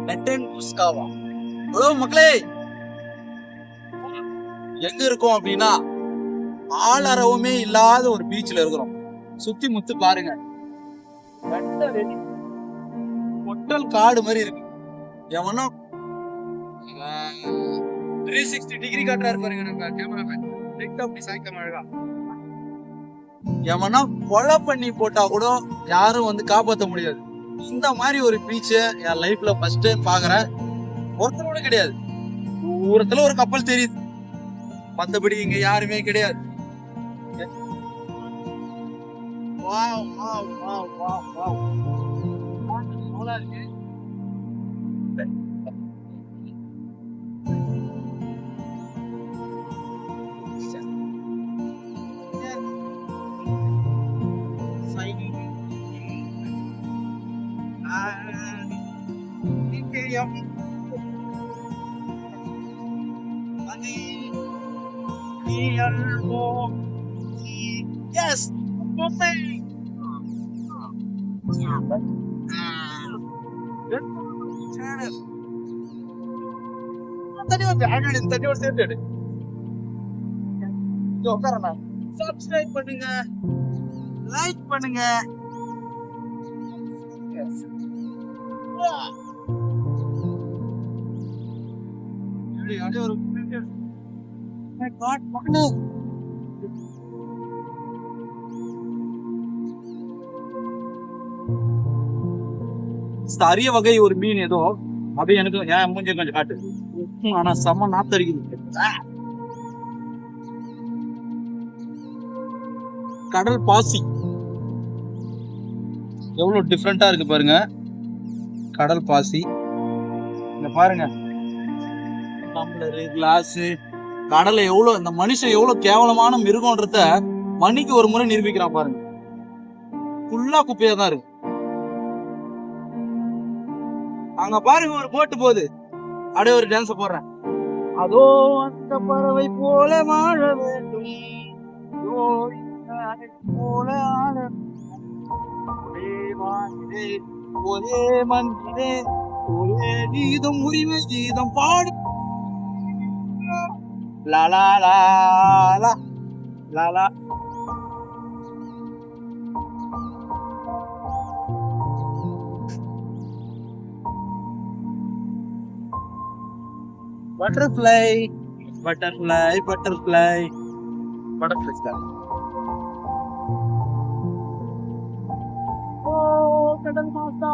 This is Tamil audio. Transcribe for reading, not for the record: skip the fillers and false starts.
மெட்டன் குஸ்காவா. ஹலோ மக்களே, எங்க இருக்கோம் அப்படின்னா ஆளரவுமே இல்லாத ஒரு பீச்ல இருக்கிறோம். சுத்தி முத்து பாருங்க, பொட்டல் காடு மாதிரி இருக்கு. எவனோ 360 டிகிரி காட்டுறாரு பாருங்க நம்ம கேமராமேன். அழகா எவனா கொலை பண்ணி போட்டா கூட யாரும் வந்து காப்பாற்ற முடியாது. இந்த மாதிரி ஒரு பீச்ச என் லைஃப்ல ஃபர்ஸ்ட் டைம் பாக்குறேன். ஒருத்தரோட கிடையாது, தூரத்துல ஒரு கப்பல் தெரியுது, மத்தபடி இங்க யாருமே கிடையாது. Wow wow wow wow wow. நல்லா இருக்கு. Yes, சப்ஸ்கிரைப் பண்ணுங்க, லைக் பண்ணுங்க. ஒரு அரிய வகை ஒரு மீன் ஏதோ, அது எனக்கு ஏன் மூஞ்சி கொஞ்சம் காட்டு. ஆனா செம்ம நாத்தரிக்குது. கடல் பாசி எவ்வளவு டிஃப்ரெண்டா இருக்கு பாருங்க. கடல் பாசி இங்க பாருங்க, டம்ளரு, கிளாஸ். கடலை எவ்வளவு, இந்த மனுஷன் எவ்வளவு கேவலமான மிருகம்ன்றத மணிக்கு ஒரு முறை நிரூபிக்கிறான் பாருங்க. ஃபுல்லா குப்பையா தான் இருக்கு. அங்க பாருங்க ஒரு போட்டு போகுது, அப்படியே ஒரு டான்ஸ் போடுறேன். அதோ அந்த பறவை போல வாழ வேண்டும், போல ஆட, ஒரே வானிலே ஒரே மண்ணிலே ஒரே கீதம், உரிமை கீதம் பாடு. லாலா லாலா லாலா. Butterfly butterfly butterfly butterfly. ஓ கடல் மாதா.